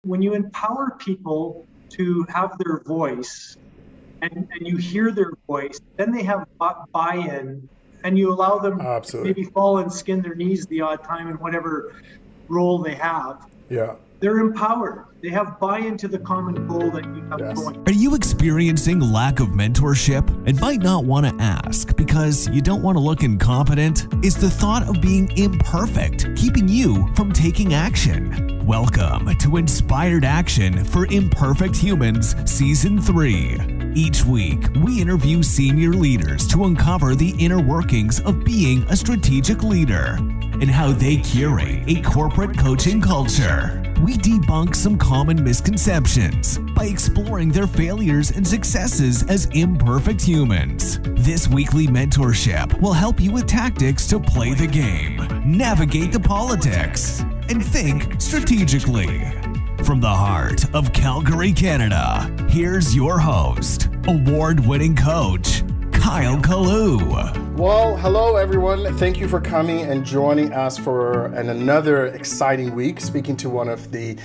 when you empower people to have their voice and you hear their voice, then they have buy-in, and you allow them to maybe fall and skin their knees the odd time in whatever role they have. Yeah. They're empowered. They have buy-in to the common goal that you have going. Are you experiencing lack of mentorship and might not want to ask because you don't want to look incompetent? Is the thought of being imperfect keeping you from taking action? Welcome to Inspired Action for Imperfect Humans Season 3. Each week, we interview senior leaders to uncover the inner workings of being a strategic leader and how they curate a corporate coaching culture. We debunk some common misconceptions by exploring their failures and successes as imperfect humans. This weekly mentorship will help you with tactics to play the game, navigate the politics, and think strategically. From the heart of Calgary, Canada, here's your host, award-winning coach, Kyle Kalloo. Well, hello everyone. Thank you for coming and joining us for another exciting week. Speaking to one of the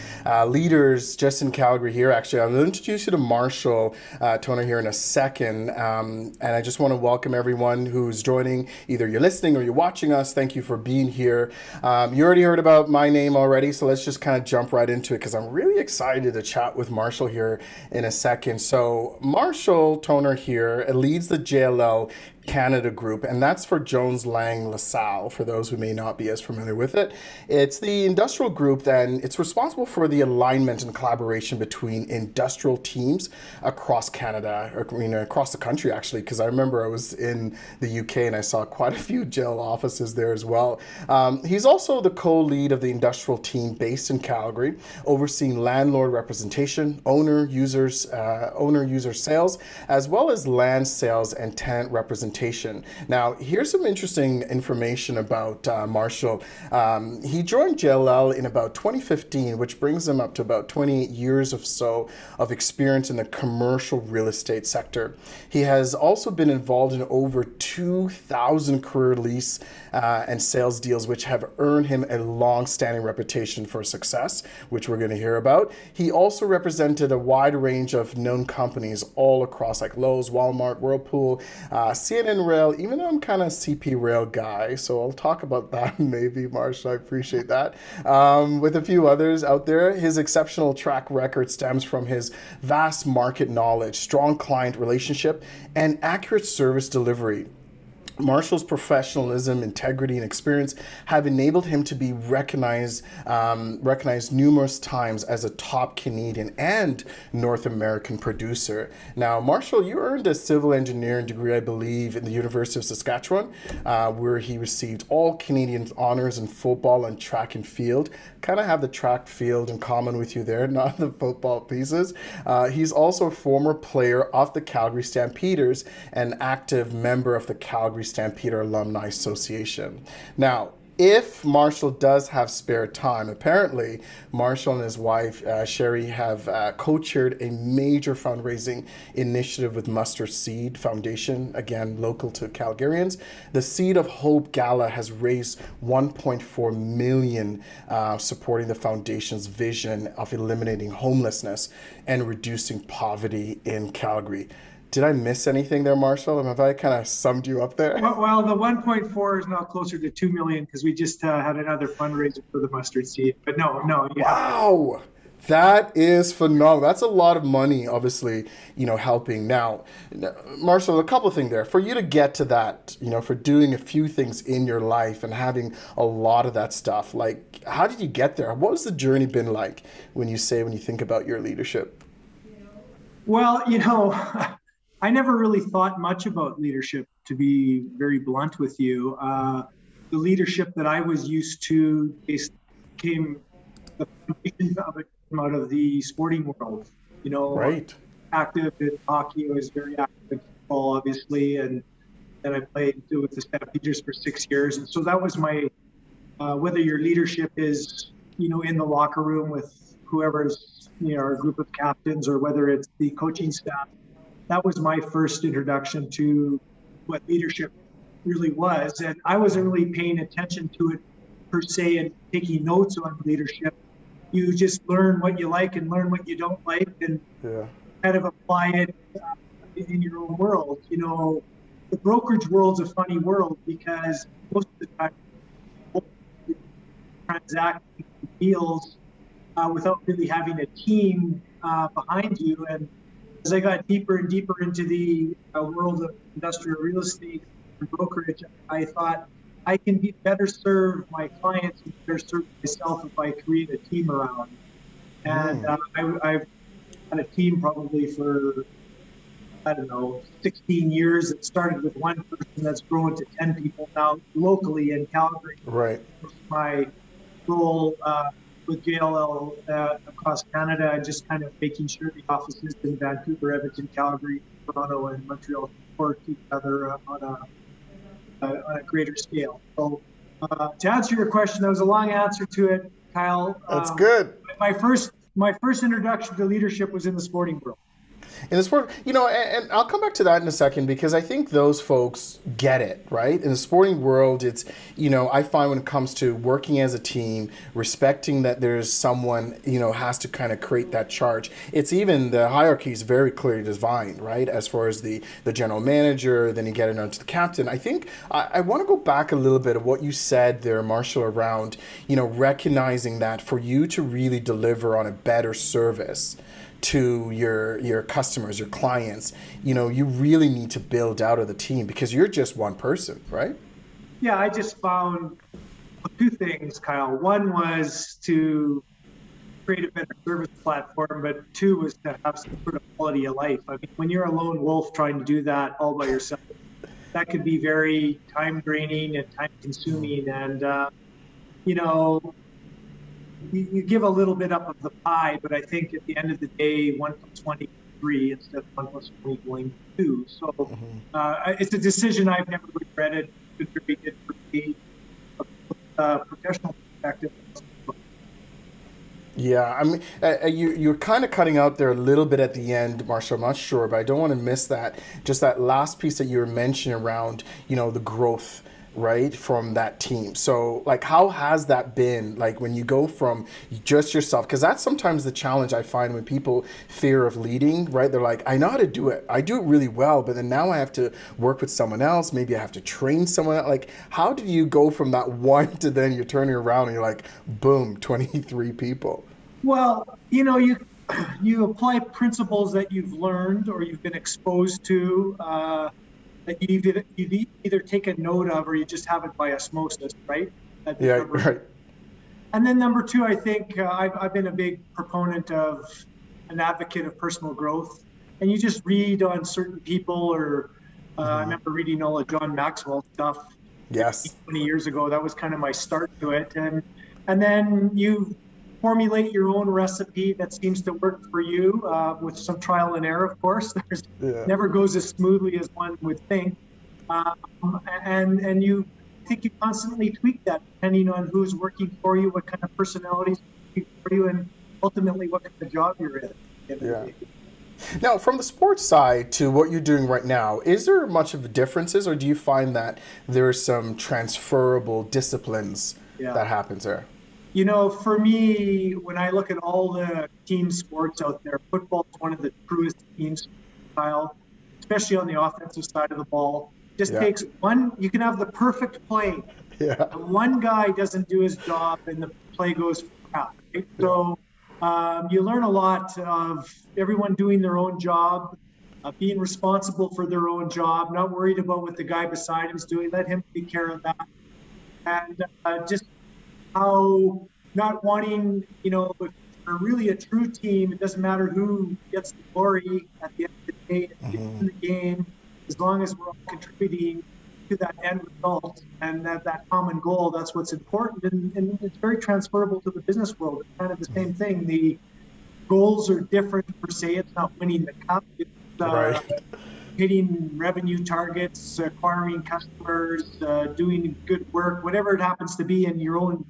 leaders just in Calgary here. Actually, I'm going to introduce you to Marshall Toner here in a second. And I just want to welcome everyone who's joining. Either you're listening or you're watching us. Thank you for being here. You already heard about my name already, so let's just kind of jump right into it because I'm really excited to chat with Marshall here in a second. So Marshall Toner here leads the JLL Canada group, and that's for Jones Lang LaSalle, for those who may not be as familiar with it. It's the industrial group, then it's responsible for the alignment and collaboration between industrial teams across Canada, or across the country actually, because I remember I was in the UK and I saw quite a few JLL offices there as well. He's also the co-lead of the industrial team based in Calgary, overseeing landlord representation, owner-user sales, as well as land sales and tenant representation. Now, here's some interesting information about Marshall. He joined JLL in about 2015, which brings him up to about 28 years or so of experience in the commercial real estate sector. He has also been involved in over 2,000 career lease and sales deals, which have earned him a long-standing reputation for success, which we're going to hear about. He also represented a wide range of known companies all across, like Lowe's, Walmart, Whirlpool, CNN Rail, even though I'm kind of CP Rail guy, so I'll talk about that maybe, Marshall, I appreciate that. With a few others out there, his exceptional track record stems from his vast market knowledge, strong client relationship, and accurate service delivery. Marshall's professionalism, integrity, and experience have enabled him to be recognized numerous times as a top Canadian and North American producer. Now, Marshall, you earned a civil engineering degree, I believe, in the University of Saskatchewan, where he received all Canadian honors in football and track and field. Kind of have the track field in common with you there, not the football pieces. He's also a former player of the Calgary Stampeders and active member of the Calgary Stampeder Alumni Association. Now, if Marshall does have spare time, apparently Marshall and his wife, Sherry, have co-chaired a major fundraising initiative with Mustard Seed Foundation, again, local to Calgarians. The Seed of Hope Gala has raised $1.4 million, supporting the foundation's vision of eliminating homelessness and reducing poverty in Calgary. Did I miss anything there, Marshall? Have I kind of summed you up there? Well, the 1.4 is now closer to 2 million because we just had another fundraiser for the Mustard Seed. But no. Yeah. Wow, that is phenomenal. That's a lot of money, obviously, helping. Now, Marshall, a couple of things there. For you to get to that, for doing a few things in your life and having a lot of that stuff, like, how did you get there? What was the journey been like when you think about your leadership? Well, I never really thought much about leadership, to be very blunt with you. The leadership that I was used to came the foundation of it came out of the sporting world. Right. Active in hockey, I was very active in football, obviously, and then I played with the Stampeders for 6 years. And so that was my, whether your leadership is, in the locker room with whoever's, our group of captains, or whether it's the coaching staff. That was my first introduction to what leadership really was. And I wasn't really paying attention to it per se and taking notes on leadership you just learn what you like and learn what you don't like, and kind of apply it in your own world. You know, the brokerage world's a funny world because most of the time transacting deals without really having a team behind you. And as I got deeper and deeper into the world of industrial real estate and brokerage, I thought I can better serve my clients and better serve myself if I create a team around. And I've had a team probably for, I don't know, 16 years. It started with one person that's grown to 10 people now locally in Calgary. Right. My role with JLL across Canada, just kind of making sure the offices in Vancouver, Edmonton, Calgary, Toronto, and Montreal work together on a greater scale. So to answer your question, that was a long answer to it, Kyle. That's good. My first introduction to leadership was in the sporting world. In the sport, you know, and I'll come back to that in a second because I think those folks get it, right? In the sporting world, it's, you know, I find when it comes to working as a team, respecting that there's someone, you know, has to kind of create that charge. It's even the hierarchy is very clearly defined, right? As far as the general manager, then you get it onto the captain. I think I want to go back a little bit of what you said there, Marshall, around, you know, recognizing that for you to really deliver on a better service to your customers, your clients, you know, you really need to build out of the team because you're just one person, right? Yeah, I just found two things, Kyle. One was to create a better service platform, but two was to have some sort of quality of life. I mean, when you're a lone wolf trying to do that all by yourself, that could be very time draining and time consuming. And, you know, you give a little bit up of the pie, but I think at the end of the day, 1 + 1 = 3 instead of 1 + 20 going 2. So it's a decision I've never regretted. It's been very good for me, professional perspective. Yeah, I mean, you're kind of cutting out there a little bit at the end, Marshall. I'm not sure, but I don't want to miss that. Just that last piece that you were mentioning around, you know, the growth, right, from that team. So like, how has that been, like, when you go from just yourself? Because that's sometimes the challenge I find when people fear of leading, right? They're like, I know how to do it. I do it really well, but then now I have to work with someone else. Maybe I have to train someone else. Like, how did you go from that one to then you're turning around and you're like, boom, 23 people? Well, you know, you apply principles that you've learned or you've been exposed to, that you either take a note of or you just have it by osmosis, right? Yeah, right. And then number two, I think I've been a big proponent of an advocate of personal growth. And you just read on certain people or I remember reading all of John Maxwell stuff 20 years ago. That was kind of my start to it. And then you formulate your own recipe that seems to work for you with some trial and error, of course. Never goes as smoothly as one would think. And you think you constantly tweak that depending on who's working for you, what kind of personalities working for you, and ultimately what kind of job you're in. Yeah. Now, from the sports side to what you're doing right now, is there much of a differences, or do you find that there are some transferable disciplines that happens there? You know, for me, when I look at all the team sports out there, football is one of the truest team style, especially on the offensive side of the ball. Just takes one, you can have the perfect play. And one guy doesn't do his job and the play goes crap. Right? So you learn a lot of everyone doing their own job, being responsible for their own job, not worried about what the guy beside him is doing. Let him take care of that. And just how not wanting, you know, if you're really a true team, it doesn't matter who gets the glory at the end of the day, in the game, as long as we're all contributing to that end result and that common goal, that's what's important. And it's very transferable to the business world. It's kind of the same thing. The goals are different per se. It's not winning the cup. It's hitting revenue targets, acquiring customers, doing good work, whatever it happens to be in your own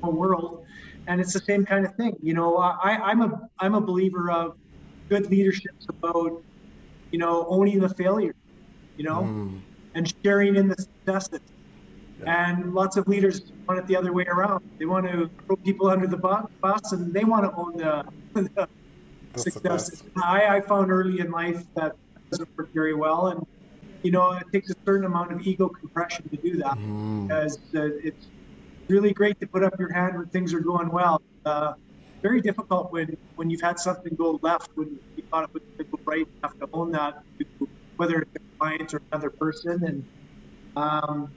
world. And it's the same kind of thing. You know, I'm a believer of good leadership's about, you know, owning the failure, you know, and sharing in the successes. And lots of leaders want it the other way around. They want to throw people under the bus, and they want to own the success. I found early in life that doesn't work very well, and it takes a certain amount of ego compression to do that, because it's really great to put up your hand when things are going well. Very difficult when you've had something go left, when you thought it would go right. You have to own that, whether it's a client or another person. And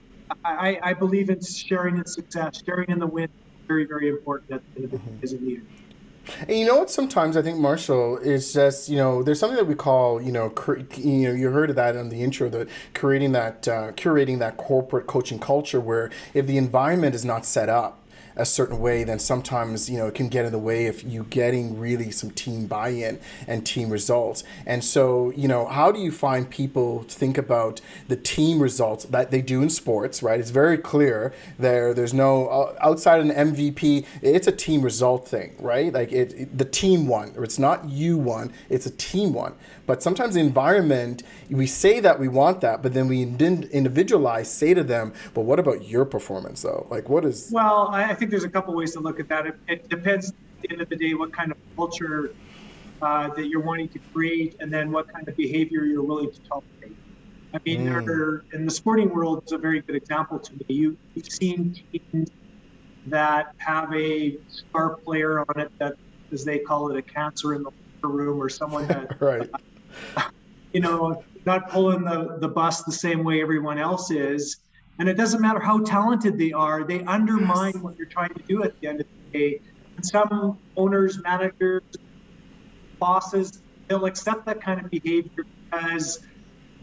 I believe in sharing in success, sharing in the win. Very, very important as a leader. And you know what? Sometimes I think, Marshall, is just there's something that we call you heard of that in the intro, the curating that corporate coaching culture, where if the environment is not set up a certain way, then sometimes it can get in the way of you getting really some team buy-in and team results. And so how do you find people think about the team results that they do in sports, right? It's very clear there's no outside of an MVP, it's a team result thing, right? Like the team won, or it's not you won, it's a team won. But sometimes the environment, we say that we want that, but then we didn't individualize, say to them, but what about your performance though? Like what is... Well, I think there's a couple ways to look at that. It depends at the end of the day what kind of culture that you're wanting to create, and then what kind of behavior you're willing to tolerate. I mean, in the sporting world, it's a very good example to me. You've seen teams that have a star player on it that, as they call it, a cancer in the room, or someone that right. Not pulling the bus the same way everyone else is. And it doesn't matter how talented they are, they undermine what you're trying to do at the end of the day. And some owners, managers, bosses, they'll accept that kind of behavior because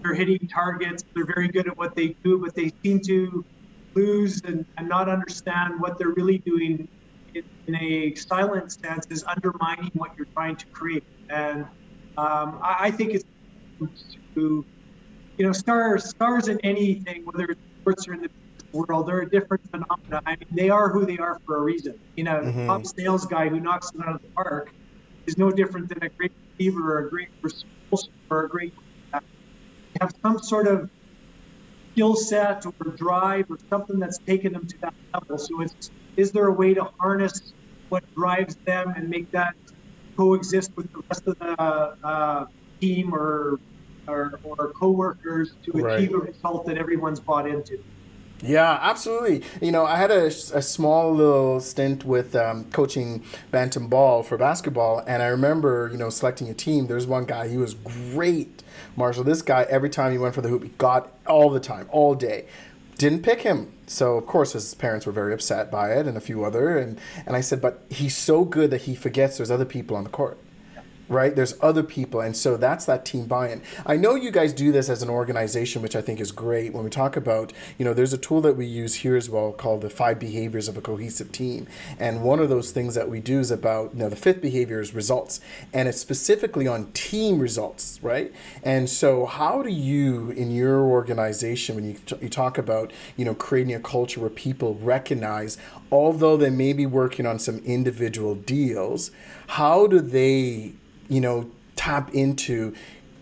they're hitting targets, they're very good at what they do, but they seem to lose and not understand what they're really doing in a silent sense is undermining what you're trying to create. And I think it's to, stars in anything, whether it's sports or in the world, they're a different phenomena. I mean, they are who they are for a reason. The top sales guy who knocks it out of the park is no different than a great receiver or a great or a great have some sort of skill set or drive or something that's taken them to that level. So is there a way to harness what drives them and make that coexist with the rest of the team or co-workers to achieve a result that everyone's bought into? Yeah, absolutely. I had a small little stint with coaching bantam ball for basketball, and I remember, selecting a team. There's one guy, he was great, Marshall. This guy, every time he went for the hoop, he got all the time, all day. Didn't pick him. So, of course, his parents were very upset by it and a few other. And I said, but he's so good that he forgets there's other people on the court. Right? There's other people. And so that's that team buy-in. I know you guys do this as an organization, which I think is great. When we talk about, there's a tool that we use here as well called the 5 behaviors of a cohesive team. And one of those things that we do is about, the 5th behavior is results. And it's specifically on team results, right? And so how do you, in your organization, when you talk about, creating a culture where people recognize, although they may be working on some individual deals, how do they tap into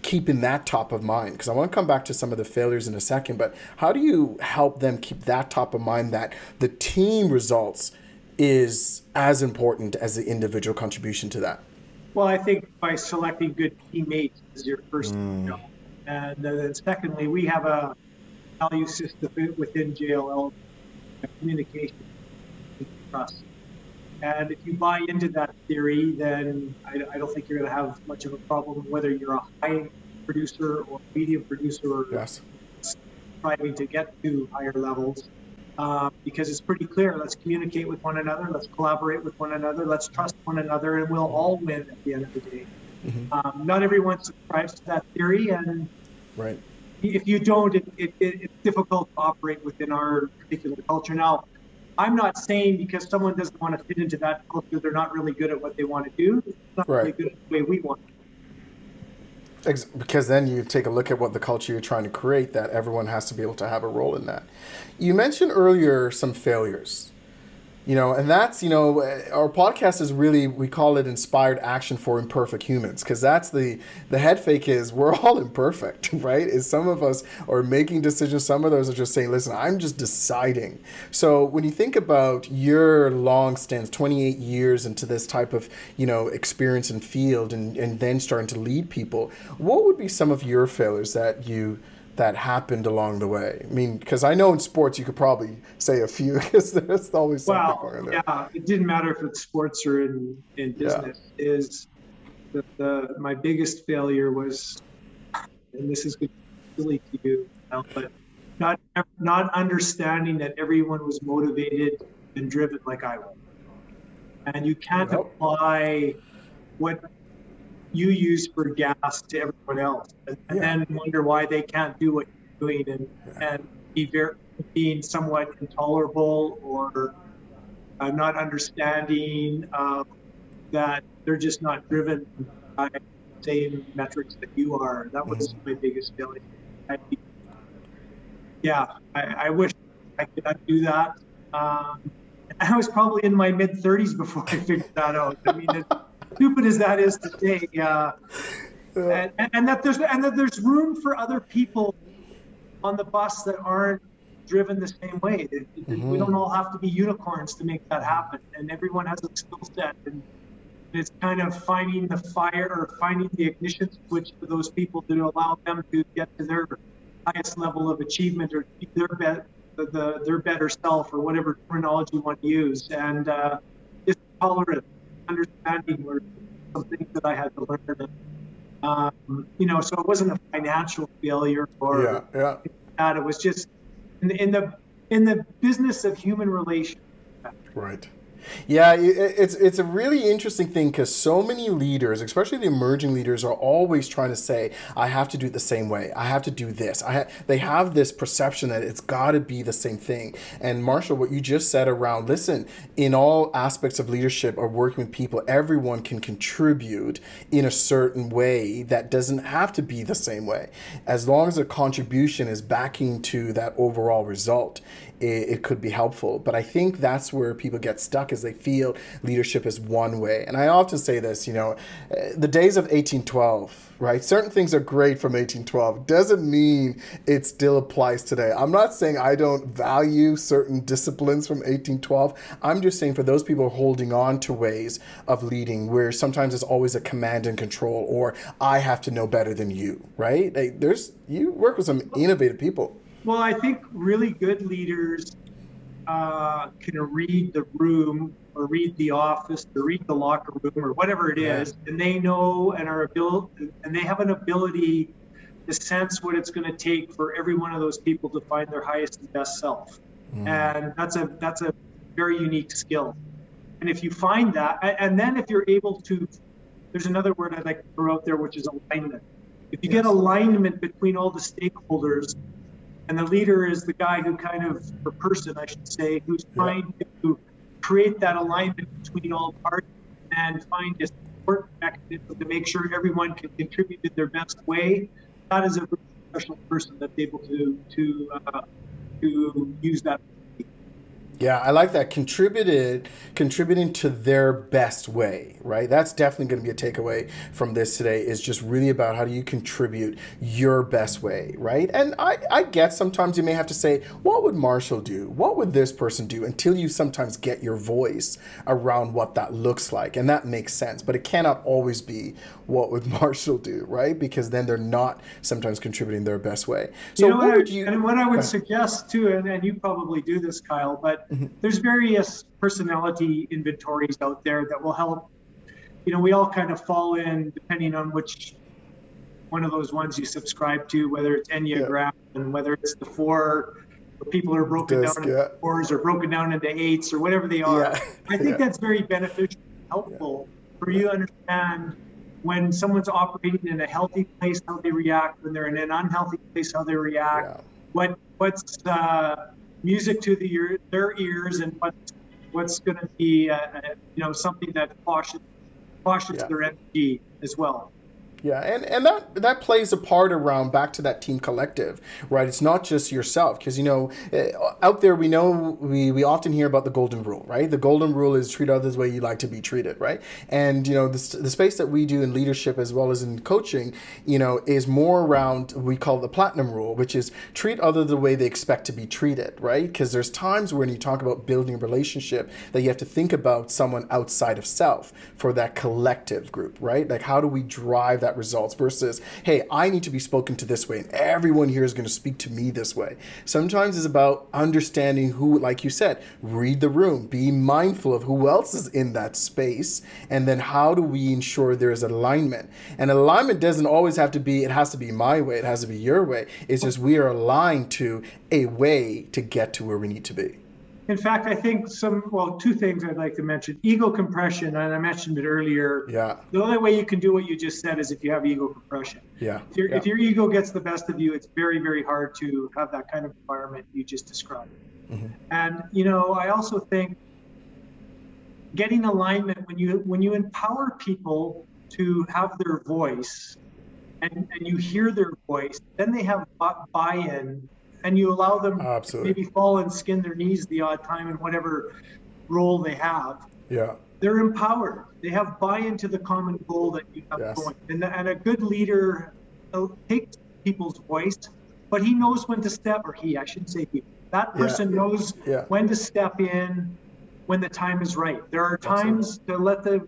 keeping that top of mind? Because I want to come back to some of the failures in a second, but how do you help them keep that top of mind, that the team results is as important as the individual contribution to that? Well, I think by selecting good teammates is your first job. And then secondly, we have a value system within JLL, communication and trust. And if you buy into that theory, then I don't think you're going to have much of a problem, whether you're a high producer or medium producer or striving to get to higher levels, because it's pretty clear. Let's communicate with one another. Let's collaborate with one another. Let's trust one another, and we'll all win at the end of the day. Not everyone subscribes to that theory, and if you don't, it's difficult to operate within our particular culture. Now, I'm not saying because someone doesn't want to fit into that culture, they're not really good at what they want to do. It's not really good at the way we want to. Because then you take a look at what the culture you're trying to create, that everyone has to be able to have a role in that. You mentioned earlier some failures. And that's, our podcast is really, we call it Inspired Action for Imperfect Humans, because that's the head fake is we're all imperfect, right? Is some of us are making decisions. Some of those are just saying, listen, I'm just deciding. So when you think about your long stints, 28 years into this type of, experience and field and then starting to lead people, what would be some of your failures that happened along the way? I mean, because I know in sports you could probably say a few, because there's always something going on there. Yeah, it didn't matter if it's sports or in business. Is my biggest failure was, and this is good to you, but not understanding that everyone was motivated and driven like I was, and you can't apply what you use for gas to everyone else, and then wonder why they can't do what you're doing, and being somewhat intolerable or not understanding that they're just not driven by the same metrics that you are. That was my biggest failure. I wish I could undo that. I was probably in my mid-30s before I figured that out. I mean, as stupid as that is to say, and that there's room for other people on the bus that aren't driven the same way. We don't all have to be unicorns to make that happen, and everyone has a skill set, and it's kind of finding the fire or finding the ignition switch for those people to allow them to get to their highest level of achievement or their better self, or whatever terminology you want to use, and just tolerance, understanding were some things that I had to learn. So it wasn't a financial failure or that. It was just in the business of human relations. Right. Yeah, it's a really interesting thing, because so many leaders, especially the emerging leaders, are always trying to say, I have to do it the same way. I have to do this. They have this perception that it's got to be the same thing. And Marshall, what you just said around, listen, in all aspects of leadership or working with people, everyone can contribute in a certain way that doesn't have to be the same way. As long as a contribution is backing to that overall result, it could be helpful. But I think that's where people get stuck, is they feel leadership is one way. And I often say this, the days of 1812, right? Certain things are great from 1812. Doesn't mean it still applies today. I'm not saying I don't value certain disciplines from 1812. I'm just saying for those people holding on to ways of leading where sometimes it's always a command and control, or I have to know better than you, right? You work with some innovative people. Well, I think really good leaders can read the room, or read the office, or read the locker room, or whatever it is, and they know and they have an ability to sense what it's going to take for every one of those people to find their highest and best self. And that's a very unique skill. And if you find that, and then if you're able to, there's another word I'd like to throw out there, which is alignment. If you get alignment between all the stakeholders, and the leader is the guy who or person, I should say, who's trying to create that alignment between all parties and find a support mechanism to make sure everyone can contribute in their best way. That is a really special person that's able to use that. Yeah, I like that. Contributing to their best way, right? That's definitely going to be a takeaway from this today, is just really about how do you contribute your best way, right? And I get sometimes you may have to say, what would Marshall do? What would this person do? Until you sometimes get your voice around what that looks like. And that makes sense. But it cannot always be what would Marshall do, right? Because then they're not sometimes contributing their best way. So what I would suggest too, and you probably do this, Kyle, but there's various personality inventories out there that will help. We all kind of fall in, depending on which one of those ones you subscribe to, whether it's Enneagram and whether it's the 4, where people are broken down into 4s or broken down into 8s or whatever they are. I think that's very beneficial and helpful for you to understand when someone's operating in a healthy place, how they react, when they're in an unhealthy place, how they react, what's music to their ears, and what's going to be something that washes their energy as well. Yeah, and that plays a part around back to that team collective, right? It's not just yourself, because out there we know we often hear about the golden rule, right? The golden rule is treat others the way you like to be treated, right? And the space that we do in leadership as well as in coaching, is more around, we call the platinum rule, which is treat others the way they expect to be treated, right? Because there's times when you talk about building a relationship that you have to think about someone outside of self for that collective group, right? Like, how do we drive that results versus, hey, I need to be spoken to this way and everyone here is going to speak to me this way. Sometimes it's about understanding who, like you said, read the room, be mindful of who else is in that space, and then how do we ensure there is alignment. And alignment doesn't always have to be, it has to be my way, it has to be your way. It's just we are aligned to a way to get to where we need to be. In fact, I think two things I'd like to mention. Ego compression, and I mentioned it earlier. Yeah. The only way you can do what you just said is if you have ego compression. Yeah. If your ego gets the best of you, it's very, very hard to have that kind of environment you just described. Mm-hmm. And, I also think getting alignment, when you empower people to have their voice and you hear their voice, then they have buy-in. And you allow them maybe fall and skin their knees the odd time in whatever role they have. Yeah. They're empowered. They have buy-in to the common goal that you have going. And a good leader takes people's voice, but he knows when to step, or I shouldn't say he. That person knows when to step in when the time is right. There are times to let the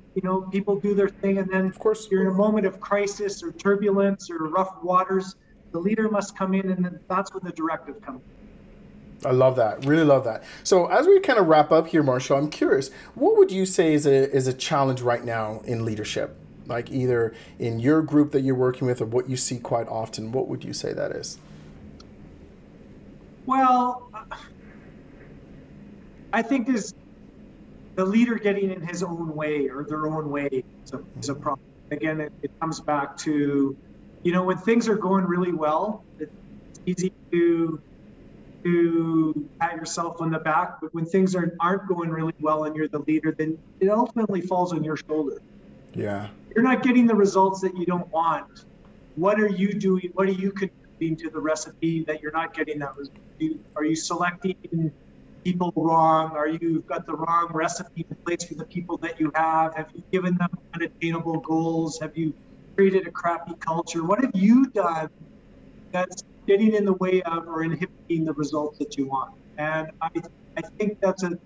people do their thing, and then of course you're in a moment of crisis or turbulence or rough waters. The leader must come in, and that's when the directive comes. I love that. Really love that. So as we kind of wrap up here, Marshall, I'm curious, what would you say is a challenge right now in leadership? Like either in your group that you're working with or what you see quite often, what would you say that is? Well, I think is the leader getting in his own way or their own way is a problem. Again, it comes back to when things are going really well, it's easy to pat yourself on the back. But when things aren't going really well and you're the leader, then it ultimately falls on your shoulder. Yeah. You're not getting the results that you don't want. What are you doing? What are you contributing to the recipe that you're not getting that result? Are you selecting people wrong? Are you got the wrong recipe in place for the people that you have? Have you given them unattainable goals? Have you created a crappy culture? What have you done that's getting in the way of or inhibiting the results that you want? And I think that's and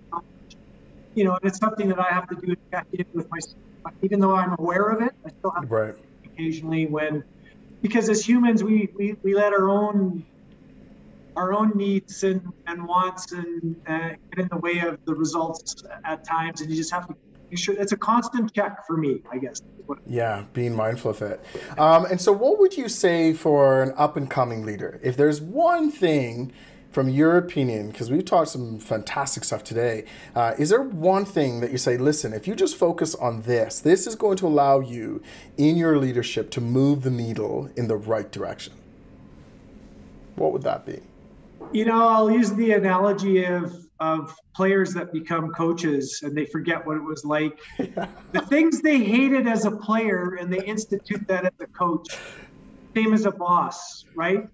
it's something that I have to do to check in with myself. Even though I'm aware of it, I still have to occasionally because as humans, we let our own needs and wants and get in the way of the results at times, and you just have to make sure it's a constant check for me, I guess. Yeah, being mindful of it. And so what would you say for an up-and-coming leader? If there's one thing from your opinion, because we've talked some fantastic stuff today, is there one thing that you say, listen, if you just focus on this is going to allow you in your leadership to move the needle in the right direction? What would that be? I'll use the analogy of players that become coaches and they forget what it was like. The things they hated as a player and they institute that as a coach, same as a boss, right?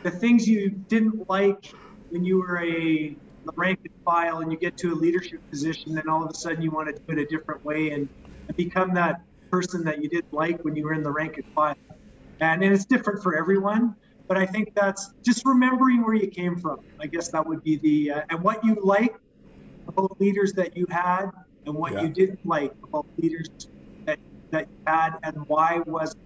The things you didn't like when you were the rank and file and you get to a leadership position, then all of a sudden you want to do it a different way and become that person that you didn't like when you were in the rank and file. And it's different for everyone. But I think that's just remembering where you came from. I guess that would be and what you like about leaders that you had and what you didn't like about leaders that you had, and why was it?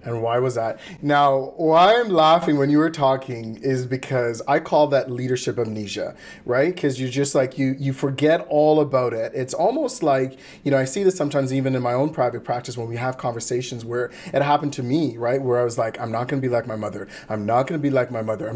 And why was that? Now, why I'm laughing when you were talking is because I call that leadership amnesia, right? Because you're just like, you forget all about it. It's almost like, I see this sometimes even in my own private practice when we have conversations where it happened to me, right? Where I was like, I'm not going to be like my mother. I'm not going to be like my mother.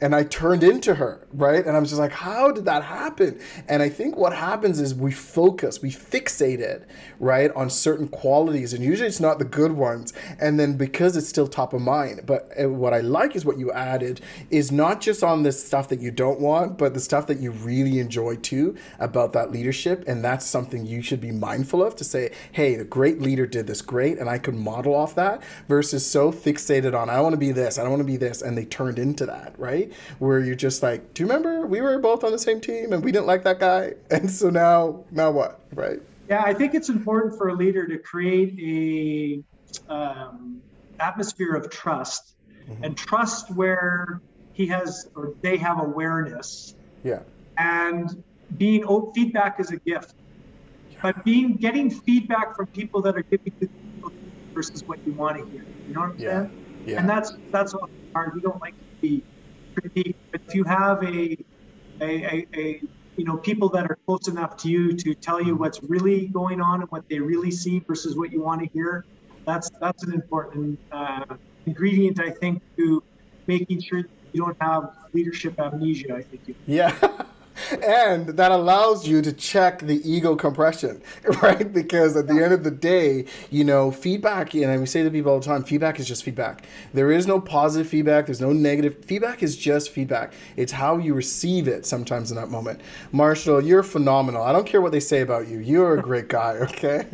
And I turned into her, right? And I was just like, how did that happen? And I think what happens is we fixated, right, on certain qualities. And usually it's not the good ones. And then because it's still top of mind. But what I like is what you added is not just on the stuff that you don't want, but the stuff that you really enjoy too about that leadership. And that's something you should be mindful of, to say, hey, the great leader did this great and I could model off that, versus so fixated on, I want to be this, I don't want to be this, and they turned into that, right? Where you're just like, do you remember we were both on the same team and we didn't like that guy? And so now what, right? Yeah, I think it's important for a leader to create a atmosphere of trust, and trust where he has, or they have, awareness. Yeah. And feedback is a gift, but getting feedback from people that are giving you versus what you want to hear. You know what I'm saying? Yeah. And that's all hard. We don't like to be critiqued, but if you have people that are close enough to you to tell you what's really going on and what they really see versus what you want to hear, that's an important ingredient, I think, to making sure that you don't have leadership amnesia, I think. Yeah. And that allows you to check the ego compression, right? Because at the end of the day, feedback, and we say to people all the time, feedback is just feedback. There is no positive feedback. There's no negative. Feedback is just feedback. It's how you receive it sometimes in that moment. Marshall, you're phenomenal. I don't care what they say about you. You're a great guy, okay?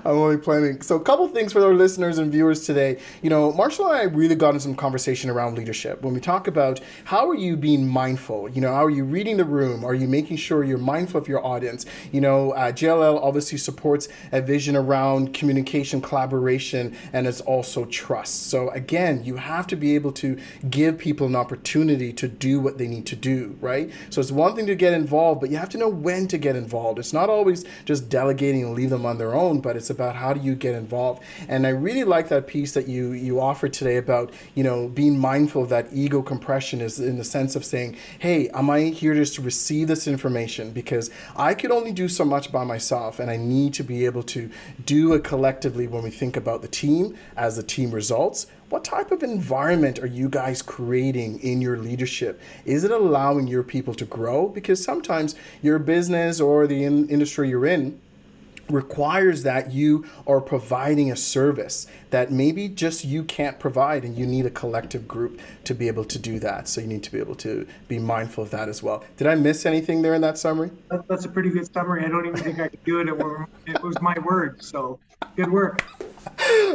I'm only planning. So a couple things for our listeners and viewers today. Marshall and I really got into some conversation around leadership. When we talk about how are you being mindful, how are you reading the room? Are you making sure you're mindful of your audience? JLL obviously supports a vision around communication, collaboration, and it's also trust. So again, you have to be able to give people an opportunity to do what they need to do, right? So it's one thing to get involved, but you have to know when to get involved. It's not always just delegating and leave them on their own, but it's about how do you get involved. And I really like that piece that you offered today about, being mindful of that ego compression, is in the sense of saying, hey, am I here just to receive this information? Because I could only do so much by myself, and I need to be able to do it collectively when we think about the team as the team results. What type of environment are you guys creating in your leadership? Is it allowing your people to grow? Because sometimes your business or the industry you're in requires that you are providing a service that maybe just you can't provide, and you need a collective group to be able to do that. So you need to be able to be mindful of that as well. Did I miss anything there in that summary? That's a pretty good summary. I don't even think I could do it. It was my words. So good work.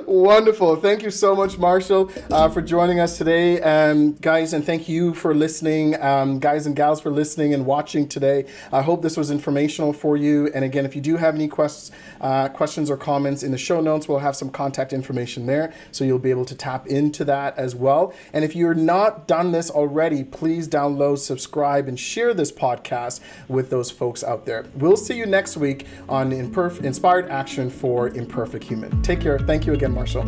Wonderful. Thank you so much, Marshall, for joining us today. Guys, and thank you for listening, guys and gals, for listening and watching today. I hope this was informational for you. And again, if you do have any questions or comments, in the show notes, we'll have some contact information there, so you'll be able to tap into that as well. And if you're not done this already, please download, subscribe, and share this podcast with those folks out there. We'll see you next week on Inspired Action for Imperfect Human. Take care. Thank you again, Marshall.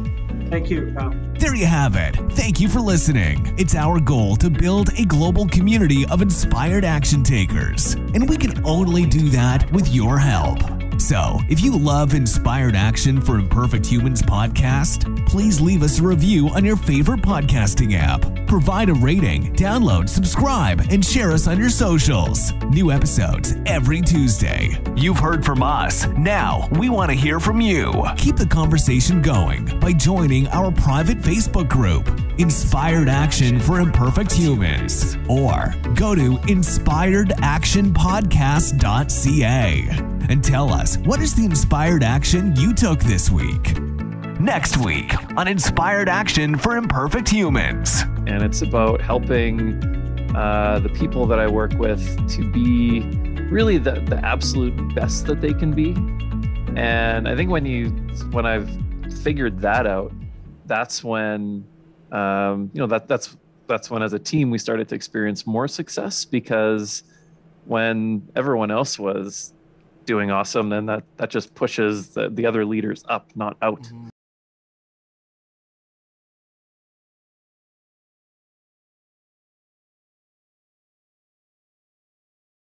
Thank you. There you have it. Thank you for listening. It's our goal to build a global community of inspired action takers, and we can only do that with your help. So, if you love Inspired Action for Imperfect Humans podcast, please leave us a review on your favorite podcasting app. Provide a rating, download, subscribe, and share us on your socials. New episodes every Tuesday. You've heard from us. Now, we want to hear from you. Keep the conversation going by joining our private Facebook group, Inspired Action for Imperfect Humans, or go to inspiredactionpodcast.ca and tell us, what is the inspired action you took this week? Next week on Inspired Action for Imperfect Humans. And it's about helping the people that I work with to be really the absolute best that they can be. And I think when I've figured that out, that's when that's when as a team we started to experience more success, because when everyone else was doing awesome, then that just pushes the other leaders up, not out.